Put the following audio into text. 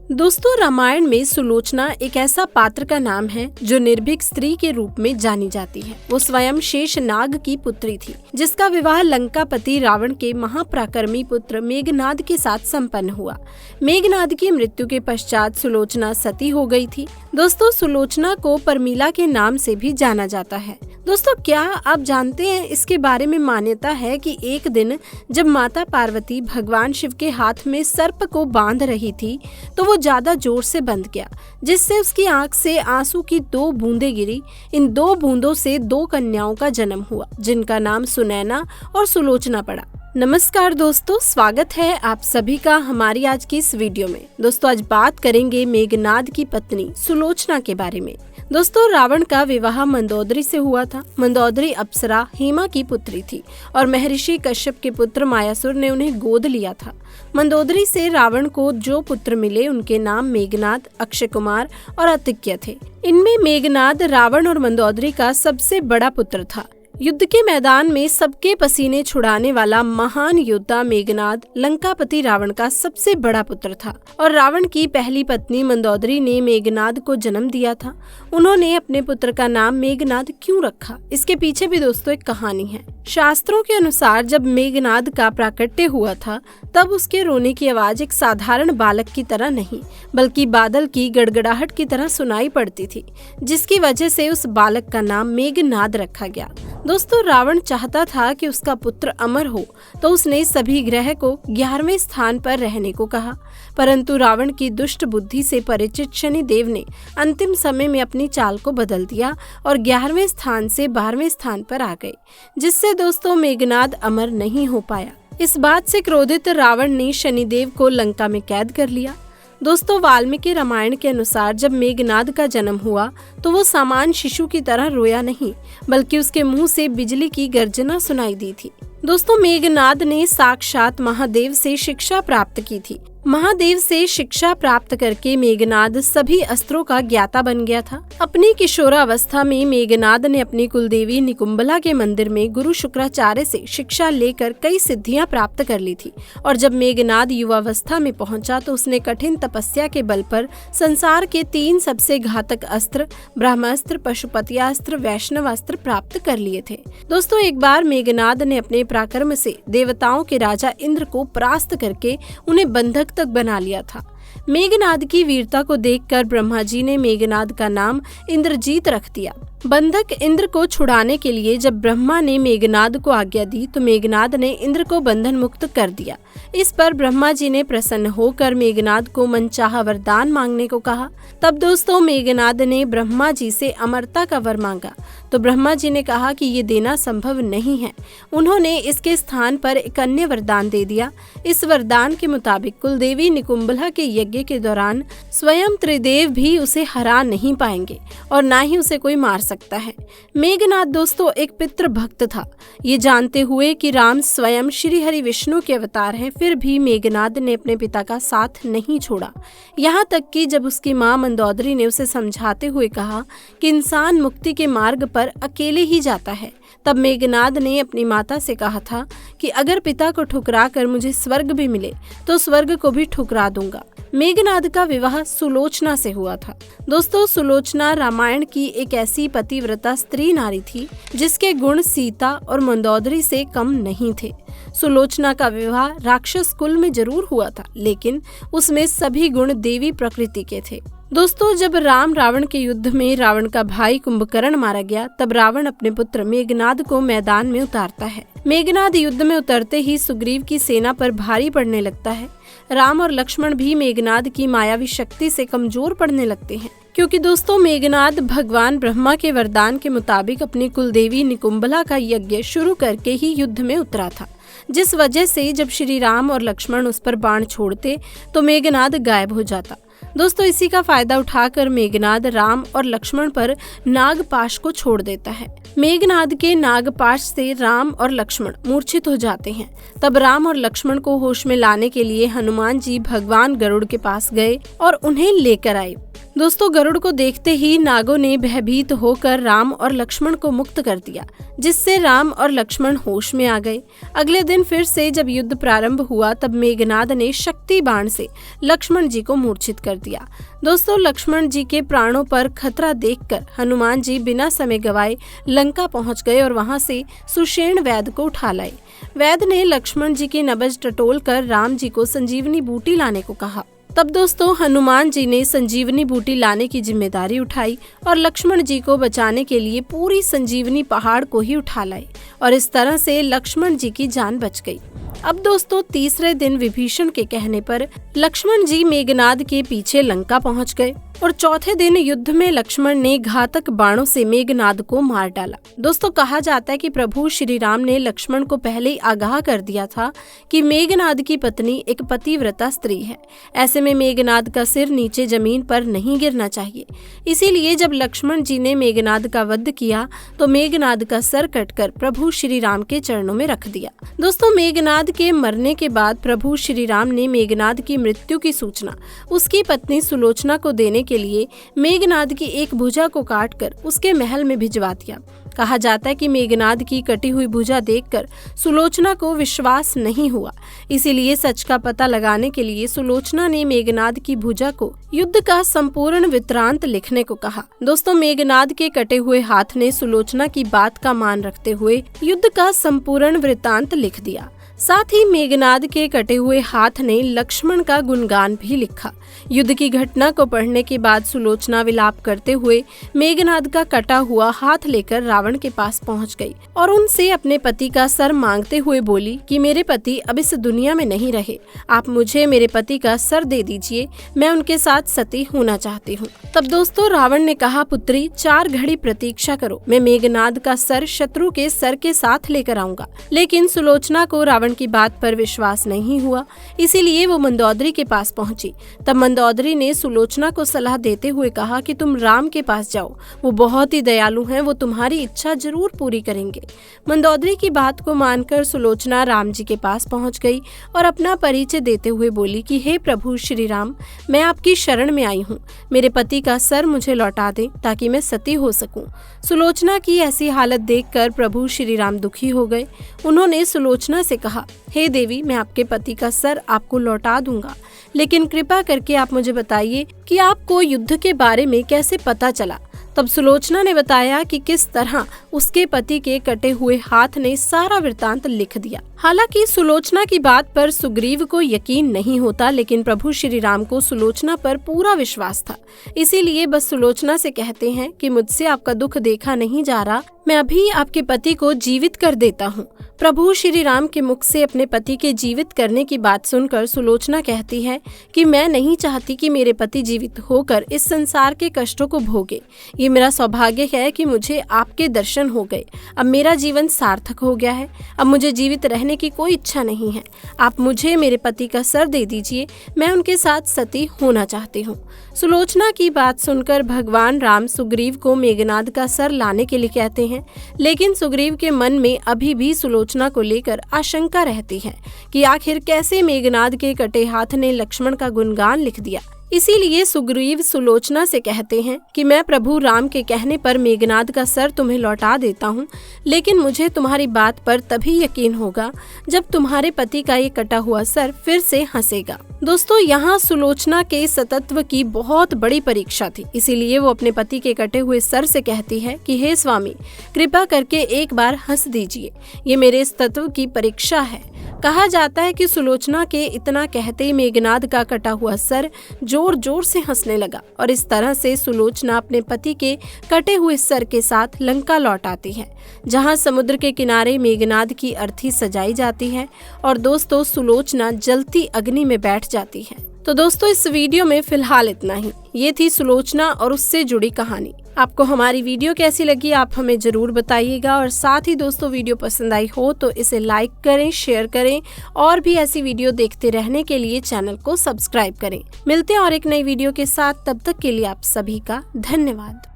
दोस्तों, रामायण में सुलोचना एक ऐसा पात्र का नाम है जो निर्भीक स्त्री के रूप में जानी जाती है। वो स्वयं शेषनाग की पुत्री थी, जिसका विवाह लंकापति रावण के महापराक्रमी पुत्र मेघनाद के साथ संपन्न हुआ। मेघनाद की मृत्यु के पश्चात सुलोचना सती हो गई थी। दोस्तों, सुलोचना को परमीला के नाम से भी जाना जाता है। दोस्तों, क्या आप जानते हैं, इसके बारे में मान्यता है कि एक दिन जब माता पार्वती भगवान शिव के हाथ में सर्प को बांध रही थी तो वो ज्यादा जोर से बंध गया, जिससे उसकी आंख से आंसू की 2 बूंदें गिरी। इन 2 बूंदों से 2 कन्याओं का जन्म हुआ, जिनका नाम सुनैना और सुलोचना पड़ा। नमस्कार दोस्तों, स्वागत है आप सभी का हमारी आज की इस वीडियो में। दोस्तों, आज बात करेंगे मेघनाद की पत्नी सुलोचना के बारे में। दोस्तों, रावण का विवाह मंदोदरी से हुआ था। मंदोदरी अप्सरा हेमा की पुत्री थी और महर्षि कश्यप के पुत्र मायासुर ने उन्हें गोद लिया था। मंदोदरी से रावण को जो पुत्र मिले उनके नाम मेघनाद, अक्षय कुमार और अतिक्य थे। इनमें मेघनाद रावण और मंदोदरी का सबसे बड़ा पुत्र था। युद्ध के मैदान में सबके पसीने छुड़ाने वाला महान योद्धा मेघनाद लंकापति रावण का सबसे बड़ा पुत्र था और रावण की पहली पत्नी मंदोदरी ने मेघनाद को जन्म दिया था। उन्होंने अपने पुत्र का नाम मेघनाद क्यों रखा, इसके पीछे भी दोस्तों एक कहानी है। शास्त्रों के अनुसार जब मेघनाद का प्राकट्य हुआ था तब उसके रोने की आवाज एक साधारण बालक की तरह नहीं बल्कि बादल की गड़गड़ाहट की तरह सुनाई पड़ती थी, जिसकी वजह से उस बालक का नाम मेघनाद रखा गया। दोस्तों, रावण चाहता था कि उसका पुत्र अमर हो, तो उसने सभी ग्रह को 11वें स्थान पर रहने को कहा। परंतु रावण की दुष्ट बुद्धि से परिचित शनिदेव ने अंतिम समय में अपनी चाल को बदल दिया और 11वें स्थान से 12वें स्थान पर आ गए, जिससे दोस्तों मेघनाद अमर नहीं हो पाया। इस बात से क्रोधित रावण ने शनिदेव को लंका में कैद कर लिया। दोस्तों, वाल्मीकि रामायण के अनुसार जब मेघनाद का जन्म हुआ तो वो सामान्य शिशु की तरह रोया नहीं, बल्कि उसके मुंह से बिजली की गर्जना सुनाई दी थी। दोस्तों, मेघनाद ने साक्षात महादेव से शिक्षा प्राप्त की थी। महादेव से शिक्षा प्राप्त करके मेघनाद सभी अस्त्रों का ज्ञाता बन गया था। अपनी किशोरावस्था में मेघनाद ने अपनी कुलदेवी निकुंबला के मंदिर में गुरु शुक्राचार्य से शिक्षा लेकर कई सिद्धियां प्राप्त कर ली थी और जब मेघनाद युवावस्था में पहुंचा तो उसने कठिन तपस्या के बल पर संसार के 3 सबसे घातक अस्त्र ब्रह्मास्त्र, पशुपतियास्त्र, वैष्णवास्त्र प्राप्त कर लिए थे। दोस्तों, एक बार मेघनाद ने अपने पराक्रम से देवताओं के राजा इंद्र को परास्त करके उन्हें बंधक तक बना लिया था। मेघनाद की वीरता को देखकर ब्रह्मा जी ने मेघनाद का नाम इंद्रजीत रख दिया। बंधक इंद्र को छुड़ाने के लिए जब ब्रह्मा ने मेघनाद को आज्ञा दी तो मेघनाद ने इंद्र को बंधन मुक्त कर दिया। इस पर ब्रह्मा जी ने प्रसन्न होकर मेघनाद को मनचाहा वरदान मांगने को कहा। तब दोस्तों मेघनाद ने ब्रह्मा जी से अमरता का वर मांगा तो ब्रह्मा जी ने कहा कि ये देना संभव नहीं है। उन्होंने इसके स्थान पर एक अन्य वरदान दे दिया। इस वरदान के मुताबिक कुलदेवी निकुंबला के यज्ञ के दौरान स्वयं त्रिदेव भी उसे हरा नहीं पाएंगे और ना ही उसे कोई मार सकता है। मेघनाद दोस्तों एक पितृ भक्त था। ये जानते हुए कि राम स्वयं श्री हरि विष्णु के अवतार हैं, फिर भी मेघनाद ने अपने पिता का साथ नहीं छोड़ा। यहाँ तक कि जब उसकी माँ मंदोदरी ने उसे समझाते हुए कहा कि इंसान मुक्ति के मार्ग पर अकेले ही जाता है, तब मेघनाद ने अपनी माता से कहा था कि अगर पिता को ठुकरा कर मुझे स्वर्ग भी मिले तो स्वर्ग को भी ठुकरा दूंगा। मेघनाद का विवाह सुलोचना से हुआ था। दोस्तों, सुलोचना रामायण की एक ऐसी पतिव्रता स्त्री नारी थी जिसके गुण सीता और मंदोदरी से कम नहीं थे। सुलोचना का विवाह राक्षस कुल में जरूर हुआ था, लेकिन उसमें सभी गुण देवी प्रकृति के थे। दोस्तों, जब राम रावण के युद्ध में रावण का भाई कुंभकर्ण मारा गया तब रावण अपने पुत्र मेघनाद को मैदान में उतारता है। मेघनाद युद्ध में उतरते ही सुग्रीव की सेना पर भारी पड़ने लगता है। राम और लक्ष्मण भी मेघनाद की मायावी शक्ति से कमजोर पड़ने लगते हैं, क्योंकि दोस्तों मेघनाद भगवान ब्रह्मा के वरदान के मुताबिक अपनी कुलदेवी निकुंबला का यज्ञ शुरू करके ही युद्ध में उतरा था, जिस वजह से जब श्री राम और लक्ष्मण उस पर बाण छोड़ते तो मेघनाद गायब हो जाता। दोस्तों, इसी का फायदा उठाकर मेघनाद राम और लक्ष्मण पर नागपाश को छोड़ देता है। मेघनाद के नागपाश से राम और लक्ष्मण मूर्छित हो जाते हैं। तब राम और लक्ष्मण को होश में लाने के लिए हनुमान जी भगवान गरुड़ के पास गए और उन्हें लेकर आए। दोस्तों, गरुड़ को देखते ही नागों ने भयभीत होकर राम और लक्ष्मण को मुक्त कर दिया, जिससे राम और लक्ष्मण होश में आ गए। अगले दिन फिर से जब युद्ध प्रारंभ हुआ तब मेघनाद ने शक्ति बाण से लक्ष्मण जी को मूर्छित कर दिया। दोस्तों, लक्ष्मण जी के प्राणों पर खतरा देखकर हनुमान जी बिना समय गवाए लंका पहुंच गए और वहां से सुषेण वैद्य को उठा लाए। वैद्य ने लक्ष्मण जी की नब्ज टटोल कर राम जी को संजीवनी बूटी लाने को कहा। तब दोस्तों, हनुमान जी ने संजीवनी बूटी लाने की जिम्मेदारी उठाई और लक्ष्मण जी को बचाने के लिए पूरी संजीवनी पहाड़ को ही उठा लाए और इस तरह से लक्ष्मण जी की जान बच गई। अब दोस्तों, तीसरे दिन विभीषण के कहने पर लक्ष्मण जी मेघनाद के पीछे लंका पहुंच गए और चौथे दिन युद्ध में लक्ष्मण ने घातक बाणों से मेघनाद को मार डाला। दोस्तों, कहा जाता है कि प्रभु श्री राम ने लक्ष्मण को पहले ही आगाह कर दिया था कि मेघनाद की पत्नी एक पतिव्रता स्त्री है। ऐसे में मेघनाद का सिर नीचे जमीन पर नहीं गिरना चाहिए। इसीलिए जब लक्ष्मण जी ने मेघनाद का वध किया तो मेघनाद का सर कटकर प्रभु श्री राम के चरणों में रख दिया। दोस्तों, मेघनाद के मरने के बाद प्रभु श्री राम ने मेघनाद की मृत्यु की सूचना उसकी पत्नी सुलोचना को देने के लिए मेघनाद की एक भुजा को काटकर उसके महल में भिजवा दिया। कहा जाता है कि मेघनाद की कटी हुई भुजा देखकर सुलोचना को विश्वास नहीं हुआ, इसीलिए सच का पता लगाने के लिए सुलोचना ने मेघनाद की भुजा को युद्ध का संपूर्ण वृत्तांत लिखने को कहा। दोस्तों, मेघनाद के कटे हुए हाथ ने सुलोचना की बात का मान रखते हुए युद्ध का संपूर्ण वृत्तांत लिख दिया। साथ ही मेघनाद के कटे हुए हाथ ने लक्ष्मण का गुणगान भी लिखा। युद्ध की घटना को पढ़ने के बाद सुलोचना विलाप करते हुए मेघनाद का कटा हुआ हाथ लेकर रावण के पास पहुंच गई और उनसे अपने पति का सर मांगते हुए बोली कि मेरे पति अब इस दुनिया में नहीं रहे, आप मुझे मेरे पति का सर दे दीजिए, मैं उनके साथ सती होना चाहती हूँ। तब दोस्तों, रावण ने कहा, पुत्री 4 घड़ी प्रतीक्षा करो, मैं मेघनाद का सर शत्रु के सर के साथ लेकर आऊंगा। लेकिन सुलोचना को रावण की बात पर विश्वास नहीं हुआ, इसीलिए वो मंदोदरी के पास पहुंची। तब मंदोदरी ने सुलोचना को सलाह देते हुए कहा कि तुम राम के पास जाओ, वो बहुत ही दयालु हैं, वो तुम्हारी इच्छा जरूर पूरी करेंगे। मंदोदरी की बात को मानकर सुलोचना राम जी के पास पहुंच गई और अपना परिचय देते हुए बोली कि हे प्रभु श्री राम, मैं आपकी शरण में आई हूँ, मेरे पति का सर मुझे लौटा दें ताकि मैं सती हो सकूं। सुलोचना की ऐसी हालत देखकर प्रभु श्री राम दुखी हो गए। उन्होंने सुलोचना से कहा, हे देवी, मैं आपके पति का सर आपको लौटा दूंगा, लेकिन कृपा करके आप मुझे बताइए कि आपको युद्ध के बारे में कैसे पता चला। तब सुलोचना ने बताया कि किस तरह उसके पति के कटे हुए हाथ ने सारा वृत्तांत लिख दिया। हालांकि सुलोचना की बात पर सुग्रीव को यकीन नहीं होता, लेकिन प्रभु श्री राम को सुलोचना पर पूरा विश्वास था। इसीलिए बस सुलोचना से कहते हैं कि मुझसे आपका दुख देखा नहीं जा रहा, मैं अभी आपके पति को जीवित कर देता हूँ। प्रभु श्री राम के मुख से अपने पति के जीवित करने की बात सुनकर सुलोचना कहती है कि मैं नहीं चाहती कि मेरे पति जीवित होकर इस संसार के कष्टों को भोगे। ये मेरा सौभाग्य है कि मुझे आपके दर्शन हो गए। अब मेरा जीवन सार्थक हो गया है। अब मुझे जीवित रहने की कोई इच्छा नहीं है। आप मुझे मेरे पति का सर दे दीजिए, मैं उनके साथ सती होना चाहती हूँ। सुलोचना की बात सुनकर भगवान राम सुग्रीव को मेघनाद का सर लाने के लिए कहते हैं, लेकिन सुग्रीव के मन में अभी भी सुलोचना को लेकर आशंका रहती है कि आखिर कैसे मेघनाद के कटे हाथ ने लक्ष्मण का गुणगान लिख दिया। इसीलिए सुग्रीव सुलोचना से कहते हैं कि मैं प्रभु राम के कहने पर मेघनाद का सर तुम्हें लौटा देता हूँ, लेकिन मुझे तुम्हारी बात पर तभी यकीन होगा जब तुम्हारे पति का ये कटा हुआ सर फिर से हंसेगा। दोस्तों, यहाँ सुलोचना के सतत्व की बहुत बड़ी परीक्षा थी, इसीलिए वो अपने पति के कटे हुए सर से कहती है कि हे स्वामी, कृपा करके एक बार हंस दीजिए, ये मेरे सतत्व की परीक्षा है। कहा जाता है कि सुलोचना के इतना कहते ही मेघनाद का कटा हुआ सर जोर जोर से हंसने लगा और इस तरह से सुलोचना अपने पति के कटे हुए सर के साथ लंका लौट आती है, जहां समुद्र के किनारे मेघनाद की अर्थी सजाई जाती है और दोस्तों सुलोचना जलती अग्नि में बैठ जाती है। तो दोस्तों, इस वीडियो में फिलहाल इतना ही। ये थी सुलोचना और उससे जुड़ी कहानी। आपको हमारी वीडियो कैसी लगी आप हमें जरूर बताइएगा और साथ ही दोस्तों वीडियो पसंद आई हो तो इसे लाइक करें, शेयर करें और भी ऐसी वीडियो देखते रहने के लिए चैनल को सब्सक्राइब करें। मिलते हैं और एक नई वीडियो के साथ, तब तक के लिए आप सभी का धन्यवाद।